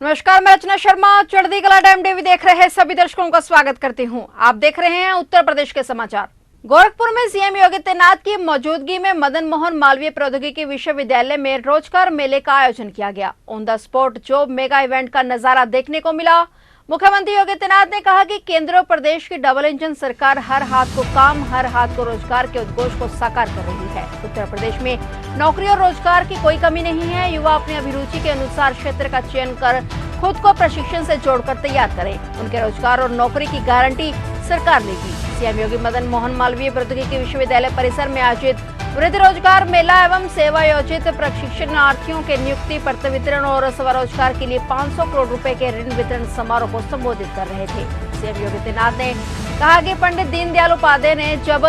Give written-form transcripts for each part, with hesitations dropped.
नमस्कार, मैं रचना शर्मा। चढ़ती कला टाइम टीवी देख रहे सभी दर्शकों का स्वागत करती हूं। आप देख रहे हैं उत्तर प्रदेश के समाचार। गोरखपुर में सीएम योगी आदित्यनाथ की मौजूदगी में मदन मोहन मालवीय प्रौद्योगिकी विश्वविद्यालय में रोजगार मेले का आयोजन किया गया। On the spot job mega event का नजारा देखने को मिला। मुख्यमंत्री योगी आदित्यनाथ ने कहा कि केंद्र और प्रदेश की डबल इंजन सरकार हर हाथ को काम, हर हाथ को रोजगार के उद्घोष को साकार कर रही है। उत्तर प्रदेश में नौकरी और रोजगार की कोई कमी नहीं है। युवा अपनी अभिरुचि के अनुसार क्षेत्र का चयन कर खुद को प्रशिक्षण से जोड़कर तैयार करें। उनके रोजगार और नौकरी की गारंटी सरकार लेगी। सीएम योगी मदन मोहन मालवीय प्रौद्योगिकी विश्वविद्यालय परिसर में आयोजित वृद्धि रोजगार मेला एवं सेवायोजित प्रशिक्षणार्थियों के नियुक्ति पत्र वितरण और स्वरोजगार के लिए 500 करोड़ रुपए के ऋण वितरण समारोह को संबोधित कर रहे थे। सीएम योगी आदित्यनाथ ने कहा कि पंडित दीनदयाल उपाध्याय ने जब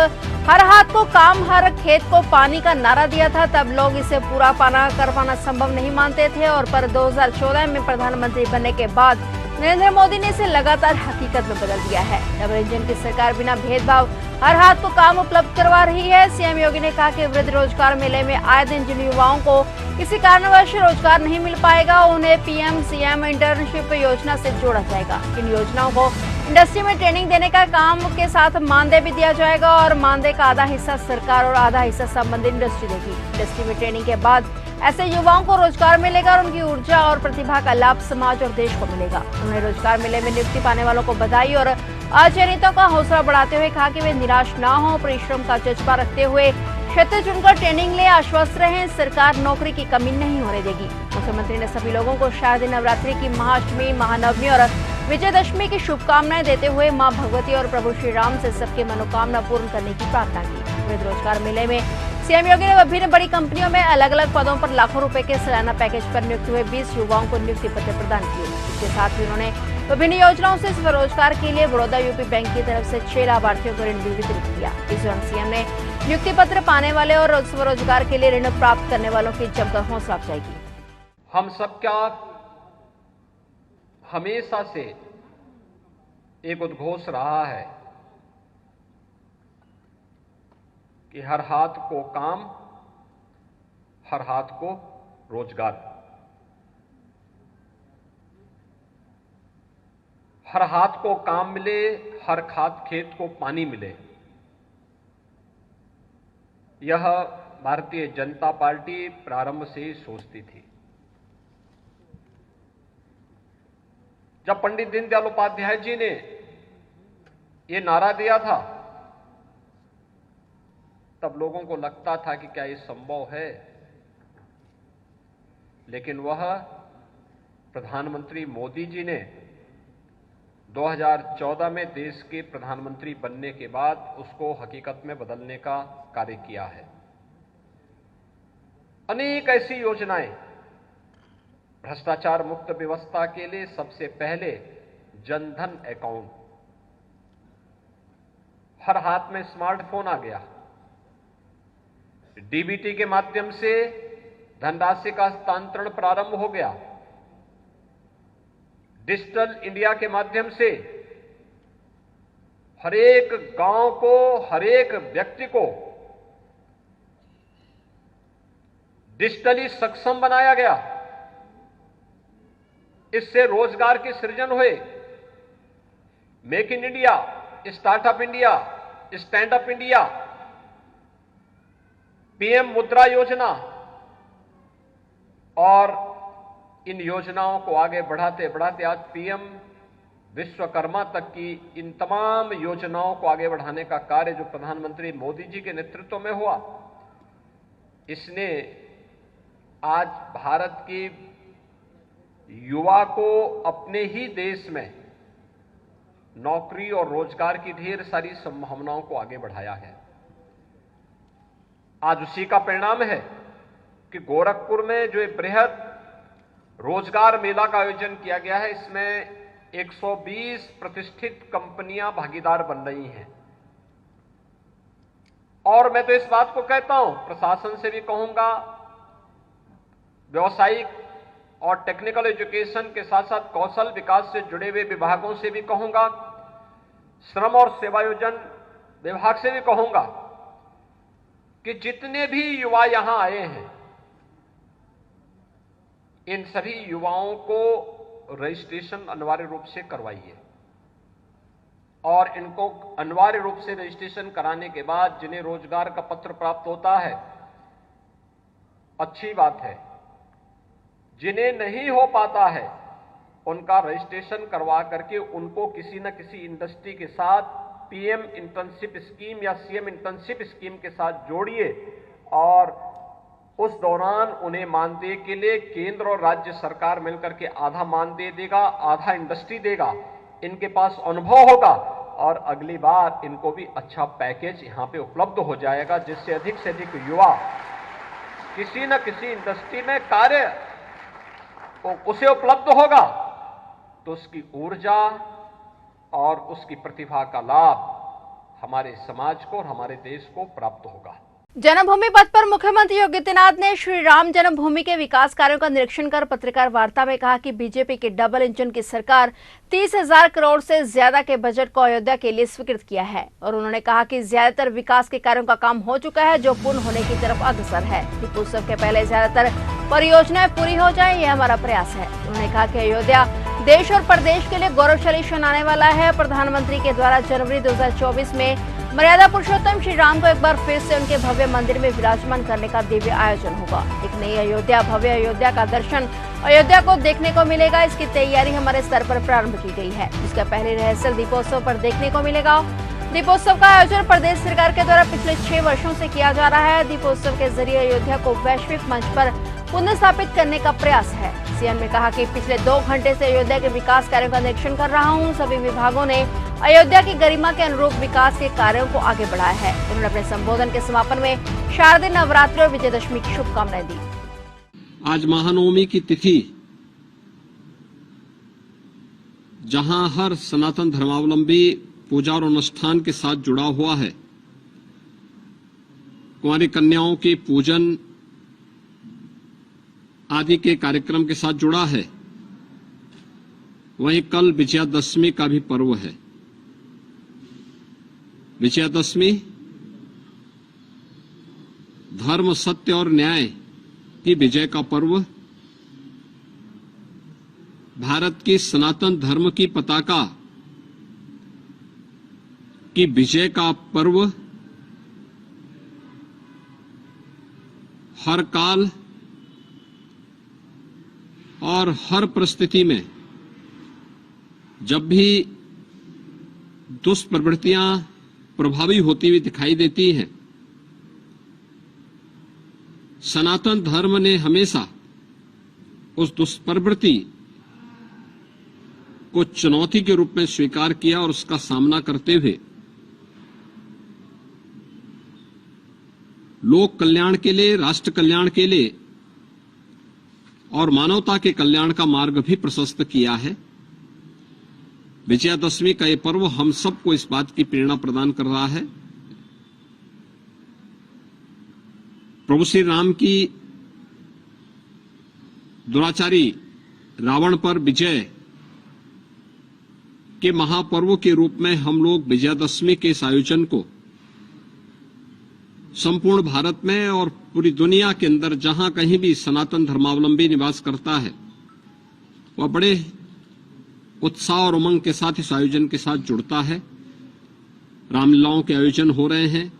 हर हाथ को काम, हर खेत को पानी का नारा दिया था, तब लोग इसे पूरा कर पाना संभव नहीं मानते थे। और पर 2014 में प्रधानमंत्री बनने के बाद नरेंद्र मोदी ने इसे लगातार हकीकत में बदल दिया है। डबल इंजन की सरकार बिना भेदभाव हर हाथ को काम उपलब्ध करवा रही है। सीएम योगी ने कहा कि वृद्धि रोजगार मेले में आए दिन जिन युवाओं को किसी कारणवश रोजगार नहीं मिल पाएगा, उन्हें पीएम सीएम इंटर्नशिप योजना से जोड़ा जाएगा। इन योजनाओं को इंडस्ट्री में ट्रेनिंग देने का काम के साथ मानदेय भी दिया जाएगा और मानदेय का आधा हिस्सा सरकार और आधा हिस्सा संबंधित इंडस्ट्री देगी। इंडस्ट्री में ट्रेनिंग के बाद ऐसे युवाओं को रोजगार मिलेगा और उनकी ऊर्जा और प्रतिभा का लाभ समाज और देश को मिलेगा। उन्होंने रोजगार मेले में नियुक्ति पाने वालों को बधाई और अचयनितों का हौसला बढ़ाते हुए कहा कि वे निराश न हो, परिश्रम का जज्बा रखते हुए क्षेत्र चुनकर ट्रेनिंग ले आश्वस्त रहें। सरकार नौकरी की कमी नहीं होने देगी। मुख्यमंत्री ने सभी लोगों को शारदीय नवरात्रि की महाअष्टमी, महानवमी और विजयदशमी की शुभकामनाएं देते हुए मां भगवती और प्रभु श्री राम से सबकी मनोकामना पूर्ण करने की प्रार्थना की। वृद्धि रोजगार मेले में सीएम योगी ने विभिन्न बड़ी कंपनियों में अलग अलग पदों पर लाखों रुपए के सालाना पैकेज पर नियुक्त हुए 20 युवाओं को नियुक्ति पत्र प्रदान किए। इसके साथ ही उन्होंने विभिन्न योजनाओं से स्वरोजगार के लिए बड़ौदा यूपी बैंक की तरफ से 6 लाभार्थियों को ऋण भी वितरित किया। इस दौरान सीएम ने नियुक्ति पत्र पाने वाले और स्वरोजगार के लिए ऋण प्राप्त करने वालों की जमकर हौसला अफजाई की। हम सबका हमेशा से एक उद्घोष रहा है कि हर हाथ को काम, हर हाथ को रोजगार। हर हाथ को काम मिले, हर खेत को पानी मिले। यह भारतीय जनता पार्टी प्रारंभ से ही सोचती थी। जब पंडित दीनदयाल उपाध्याय जी ने यह नारा दिया था, तब लोगों को लगता था कि क्या ये संभव है, लेकिन वह प्रधानमंत्री मोदी जी ने 2014 में देश के प्रधानमंत्री बनने के बाद उसको हकीकत में बदलने का कार्य किया है। अनेक ऐसी योजनाएं, भ्रष्टाचार मुक्त व्यवस्था के लिए सबसे पहले जनधन अकाउंट, हर हाथ में स्मार्टफोन आ गया, डीबीटी के माध्यम से धनराशि का हस्तांतरण प्रारंभ हो गया, डिजिटल इंडिया के माध्यम से हर एक गांव को, हर एक व्यक्ति को डिजिटली सक्षम बनाया गया। इससे रोजगार के सृजन हुए। Make in India, startup India, stand up India, PM मुद्रा योजना, और इन योजनाओं को आगे बढ़ाते बढ़ाते आज पीएम विश्वकर्मा तक की इन तमाम योजनाओं को आगे बढ़ाने का कार्य जो प्रधानमंत्री मोदी जी के नेतृत्व में हुआ, इसने आज भारत की युवा को अपने ही देश में नौकरी और रोजगार की ढेर सारी संभावनाओं को आगे बढ़ाया है। आज उसी का परिणाम है कि गोरखपुर में जो एक बृहद रोजगार मेला का आयोजन किया गया है, इसमें 120 प्रतिष्ठित कंपनियां भागीदार बन रही हैं। और मैं तो इस बात को कहता हूं, प्रशासन से भी कहूंगा, व्यावसायिक और टेक्निकल एजुकेशन के साथ साथ कौशल विकास से जुड़े हुए विभागों से भी कहूंगा, श्रम और सेवायोजन विभाग से भी कहूंगा कि जितने भी युवा यहां आए हैं, इन सभी युवाओं को रजिस्ट्रेशन अनिवार्य रूप से करवाइए और इनको अनिवार्य रूप से रजिस्ट्रेशन कराने के बाद जिन्हें रोजगार का पत्र प्राप्त होता है, अच्छी बात है। जिन्हें नहीं हो पाता है उनका रजिस्ट्रेशन करवा करके उनको किसी न किसी इंडस्ट्री के साथ पीएम इंटर्नशिप स्कीम या सीएम इंटर्नशिप स्कीम के साथ जोड़िए और उस दौरान उन्हें मानदेय के लिए केंद्र और राज्य सरकार मिलकर के आधा मानदेय देगा, आधा इंडस्ट्री देगा। इनके पास अनुभव होगा और अगली बार इनको भी अच्छा पैकेज यहां पे उपलब्ध हो जाएगा, जिससे अधिक युवा किसी न किसी इंडस्ट्री में कार्य उसे उपलब्ध होगा तो उसकी ऊर्जा और उसकी प्रतिभा का लाभ हमारे समाज को और हमारे देश को प्राप्त होगा। जन्मभूमि पथ पर मुख्यमंत्री योगी आदित्यनाथ ने श्री राम जन्मभूमि के विकास कार्यों का निरीक्षण कर पत्रकार वार्ता में कहा कि बीजेपी की डबल इंजन की सरकार 30,000 करोड़ से ज्यादा के बजट को अयोध्या के लिए स्वीकृत किया है और उन्होंने कहा कि ज्यादातर विकास के कार्यों का काम हो चुका है जो पूर्ण होने की तरफ अग्रसर है। दीपोत्सव के पहले ज्यादातर परियोजनाएं पूरी हो जाए, यह हमारा प्रयास है। उन्होंने कहा कि अयोध्या देश और प्रदेश के लिए गौरवशाली क्षण आने वाला है। प्रधानमंत्री के द्वारा जनवरी 2024 में मर्यादा पुरुषोत्तम श्री राम को एक बार फिर से उनके भव्य मंदिर में विराजमान करने का दिव्य आयोजन होगा। एक नई अयोध्या, भव्य अयोध्या का दर्शन अयोध्या को देखने को मिलेगा। इसकी तैयारी हमारे स्तर पर प्रारंभ की गई है। इसका पहली रिहर्सल दीपोत्सव पर देखने को मिलेगा। दीपोत्सव का आयोजन प्रदेश सरकार के द्वारा पिछले 6 वर्षों से किया जा रहा है। दीपोत्सव के जरिए अयोध्या को वैश्विक मंच पर पुनः स्थापित करने का प्रयास है। सीएम ने कहा कि पिछले 2 घंटे से अयोध्या के विकास कार्यों का निरीक्षण कर रहा हूं। सभी विभागों ने अयोध्या की गरिमा के अनुरूप विकास के कार्यों को आगे बढ़ाया है। उन्होंने अपने संबोधन के समापन में शारदीय नवरात्रि और विजयदशमी की शुभकामनाएं दी। आज महानवमी की तिथि, जहां हर सनातन धर्मावलंबी पूजा और अनुष्ठान के साथ जुड़ा हुआ है, कुंवारी कन्याओं के पूजन आदि के कार्यक्रम के साथ जुड़ा है, वहीं कल विजयादशमी का भी पर्व है। विजयादशमी धर्म, सत्य और न्याय की विजय का पर्व, भारत की सनातन धर्म की पताका की विजय का पर्व, हर काल और हर परिस्थिति में जब भी दुष्प्रवृत्तियां प्रभावी होती हुई दिखाई देती हैं, सनातन धर्म ने हमेशा उस दुष्प्रवृत्ति को चुनौती के रूप में स्वीकार किया और उसका सामना करते हुए लोक कल्याण के लिए, राष्ट्र कल्याण के लिए और मानवता के कल्याण का मार्ग भी प्रशस्त किया है। विजयादशमी का ये पर्व हम सबको इस बात की प्रेरणा प्रदान कर रहा है। प्रभु श्री राम की दुराचारी रावण पर विजय के महापर्व के रूप में हम लोग विजयादशमी के इस आयोजन को संपूर्ण भारत में और पूरी दुनिया के अंदर जहां कहीं भी सनातन धर्मावलंबी निवास करता है, वह बड़े उत्साह और उमंग के साथ इस आयोजन के साथ जुड़ता है। रामलीलाओं के आयोजन हो रहे हैं,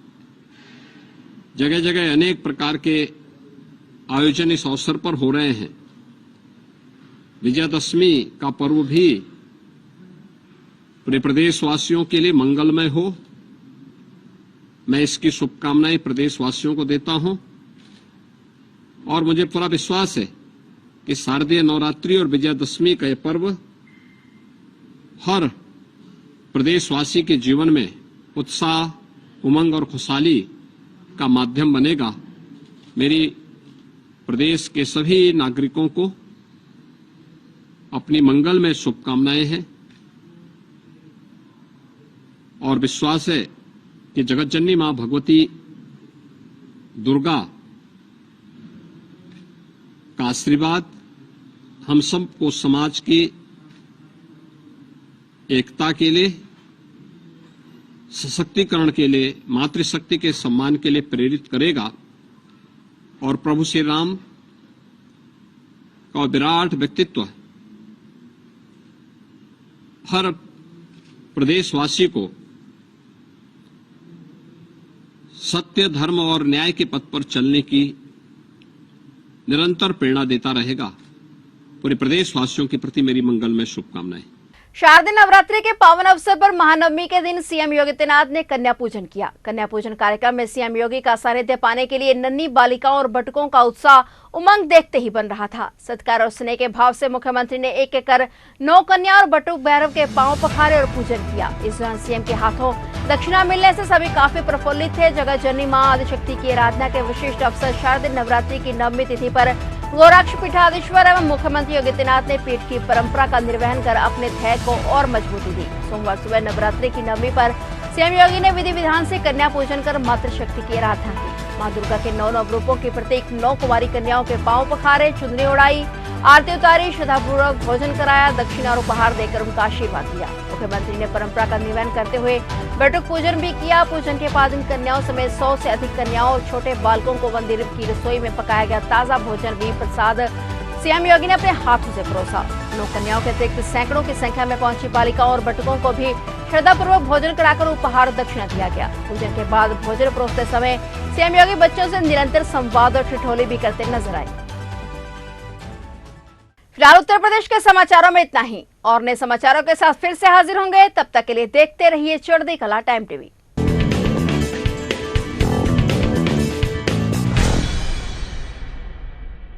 जगह जगह अनेक प्रकार के आयोजन इस अवसर पर हो रहे हैं। विजयादशमी का पर्व भी पूरे प्रदेशवासियों के लिए मंगलमय हो, मैं इसकी शुभकामनाएं प्रदेशवासियों को देता हूं और मुझे पूरा विश्वास है कि शारदीय नवरात्रि और विजयादशमी का यह पर्व हर प्रदेशवासी के जीवन में उत्साह, उमंग और खुशहाली का माध्यम बनेगा। मेरी प्रदेश के सभी नागरिकों को अपनी मंगलमय शुभकामनाएं हैं और विश्वास है कि जगत जननी मां भगवती दुर्गा का आशीर्वाद हम सबको समाज की एकता के लिए, सशक्तिकरण के लिए, मातृशक्ति के सम्मान के लिए प्रेरित करेगा और प्रभु श्री राम का विराट व्यक्तित्व हर प्रदेशवासी को सत्य, धर्म और न्याय के पथ पर चलने की निरंतर प्रेरणा देता रहेगा। पूरे प्रदेशवासियों के प्रति मेरी मंगलमय शुभकामनाएं। शारदीय नवरात्रि के पावन अवसर पर महानवमी के दिन सीएम योगी आदित्यनाथ ने कन्या पूजन किया। कन्या पूजन कार्यक्रम में सीएम योगी का सानिध्य पाने के लिए नन्ही बालिकाओं और बटुकों का उत्साह उमंग देखते ही बन रहा था। सत्कार और स्नेह के भाव से मुख्यमंत्री ने एक एक कर 9 कन्या और बटुक भैरव के पांव पखारे और पूजन किया। इस दौरान सीएम के हाथों दक्षिणा मिलने से सभी काफी प्रफुल्लित थे। जगत जननी मां आदिशक्ति की आराधना के विशिष्ट अवसर शारदीय नवरात्रि की नवमी तिथि पर गोरक्ष पीठाधीश्वर एवं मुख्यमंत्री योगी आदित्यनाथ ने पीठ की परंपरा का निर्वहन कर अपने ध्येय को और मजबूती दी। सोमवार सुबह नवरात्रि की नवमी पर सीएम योगी ने विधि विधान से कन्या पूजन कर मातृशक्ति की आराधना की। मां दुर्गा के 9 नवरूपों की प्रतीक 9 कुमारी कन्याओं के पांव पखारे, चुनरी उड़ाई, आरती उतारी, श्रद्धापूर्वक भोजन कराया, दक्षिणा और उपहार देकर उनका आशीर्वाद दिया। मुख्यमंत्री ने परंपरा का निर्वहन करते हुए बटुक पूजन भी किया। पूजन के बाद इन कन्याओं समेत 100 से अधिक कन्याओं और छोटे बालकों को मंदिर की रसोई में पकाया गया ताजा भोजन भी प्रसाद सीएम योगी ने अपने हाथों से परोसा। 9 कन्याओं के अतिरिक्त सैकड़ों की संख्या में पहुंची बालिकाओं और बटुकों को भी श्रद्धापूर्वक भोजन कराकर उपहार दक्षिणा दिया गया। पूजन के बाद भोजन परोसते समय सीएम योगी बच्चों से निरंतर संवाद और ठिठोली भी करते नजर आए। फिलहाल उत्तर प्रदेश के समाचारों में इतना ही और नए समाचारों के साथ फिर से हाजिर होंगे। तब तक के लिए देखते रहिए चढ़ती कला टाइम टीवी।